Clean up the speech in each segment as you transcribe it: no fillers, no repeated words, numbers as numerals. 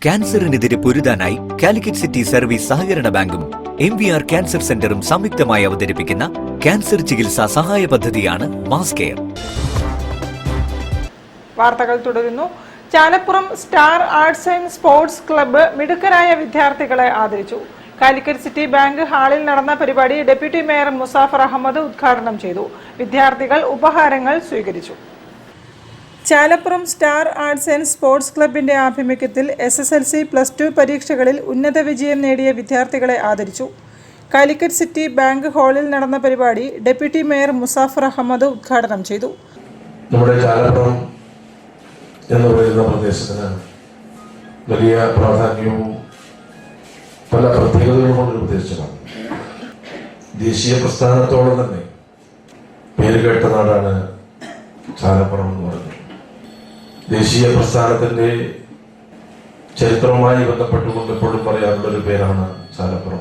ക്യാൻസറിനെതിരെ പൊരുതാനായി Calicut city service സഹകരണ ബാങ്കും MVR cancer സെന്ററും സംയുക്തമായി അവതരിപ്പിക്കുന്ന ക്യാൻസർ ചികിത്സാ സഹായ പദ്ധതിയാണ് മാസ് കെയർ. വാർത്തകൾ തുടരുന്നു. Chalappuram star arts and sports club മിടുക്കരായ വിദ്യാർത്ഥികളെ ആദരിച്ചു. കാലിക്കറ്റ് സിറ്റി ബാങ്ക് ഹാളിൽ നടന്ന പരിപാടി ഡെപ്യൂട്ടി മേയർ മുസാഫർ അഹമ്മദ് ഉദ്ഘാടനം ചെയ്തു. വിദ്യാർത്ഥികൾ ഉപഹാരങ്ങൾ സ്വീകരിച്ചു. Chalappuram star arts and sports ക്ലബിന്റെ ആഭിമുഖ്യത്തിൽ SSLC +2 പരീക്ഷകളിൽ ഉന്നത വിജയം നേടിയ വിദ്യാർത്ഥികളെ ആദരിച്ചു. കാലിക്കറ്റ് സിറ്റി ബാങ്ക് ഹാളിൽ നടന്ന പരിപാടി ഡെപ്യൂട്ടി മേയർ മുസാഫർ അഹമ്മദ് ഉദ്ഘാടനം ചെയ്തു. നമ്മുടെ ചാലപ്പുറം എന്ന് പറയുന്ന പ്രദേശത്തിന് വലിയ പ്രാധാന്യവും പല പ്രത്യേകതകളുമുള്ളൊരു പ്രദേശമാണ്. ദേശീയ പ്രസ്ഥാനത്തോളം തന്നെ പേരുകേട്ട നാടാണ് ചാലപ്പുറം എന്ന് പറയുന്നത്. ദേശീയ പ്രസ്ഥാനത്തിന്റെ ചരിത്രവുമായി ബന്ധപ്പെട്ടുകൊണ്ട് എപ്പോഴും പറയാറുള്ളൊരു പേരാണ് ചാലപ്പുറം.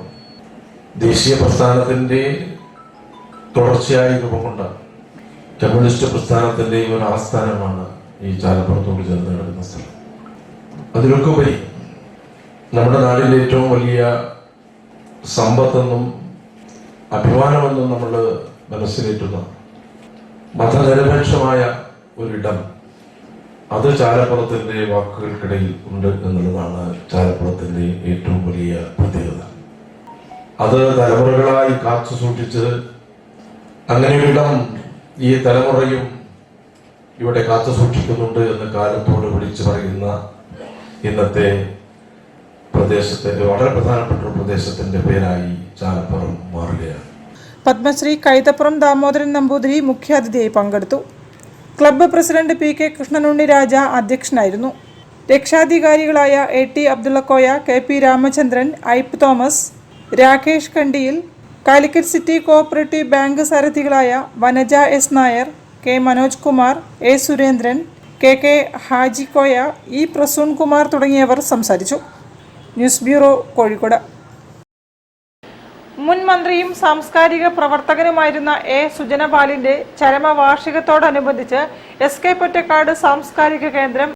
ദേശീയ പ്രസ്ഥാനത്തിന്റെ തുടർച്ചയായി രൂപംകൊണ്ട കമ്മ്യൂണിസ്റ്റ് പ്രസ്ഥാനത്തിന്റെ ഒരു ആസ്ഥാനമാണ് ഈ ചാലപ്പുറത്തോട് ചേർന്ന് കിടക്കുന്ന സ്ഥലം. അതിലൊക്കെ ഉപരി നമ്മുടെ നാടിന്റെ ഏറ്റവും വലിയ സമ്പത്തെന്നും അഭിമാനമെന്നും നമ്മൾ മനസ്സിലേറ്റുന്ന മതനിരപേക്ഷമായ ഒരിടം അത് ചാലപ്പുറത്തിന്റെ വാക്കുകൾക്കിടയിൽ ഉണ്ട് എന്നുള്ളതാണ് ചാലപ്പുറത്തിന്റെ ഏറ്റവും വലിയ പ്രത്യേകത. അത് തലമുറകളായി കാത്തു സൂക്ഷിച്ച് അങ്ങനെയൊരിടം ഈ തലമുറയും ഇവിടെ കാത്തു സൂക്ഷിക്കുന്നുണ്ട് എന്ന് കാലത്തോട് വിളിച്ചു പറയുന്ന ഇന്നത്തെ പ്രദേശത്തിന്റെ വളരെ പ്രധാനപ്പെട്ട ഒരു പ്രദേശത്തിന്റെ പേരായി ചാലപ്പുറം മാറുകയാണ്. പത്മശ്രീ കൈതപ്പുറം ദാമോദരൻ നമ്പൂതിരി മുഖ്യാതിഥിയായി പങ്കെടുത്തു. Club president PK Krishnanunni Raja അധ്യക്ഷനായിരുന്നു. രക്ഷാധികാരികളായ AT Abdullakoya, KP Ramachandran, Ipe Thomas, Rakesh Kandiyil, Calicut city cooperative bank സാരഥികളായ Vanaja S Nair, K Manoj Kumar, A Surendran, KK Hajikoya, E Prasoon Kumar തുടങ്ങിയവർ സംസാരിച്ചു. News bureau, Kozhikode. മുൻ മന്ത്രിയും സാംസ്കാരിക പ്രവർത്തകനുമായിരുന്ന A സുജനപാലിന്റെ ചരമവാർഷികത്തോടനുബന്ധിച്ച് SK പൊറ്റക്കാട് സാംസ്കാരിക കേന്ദ്രം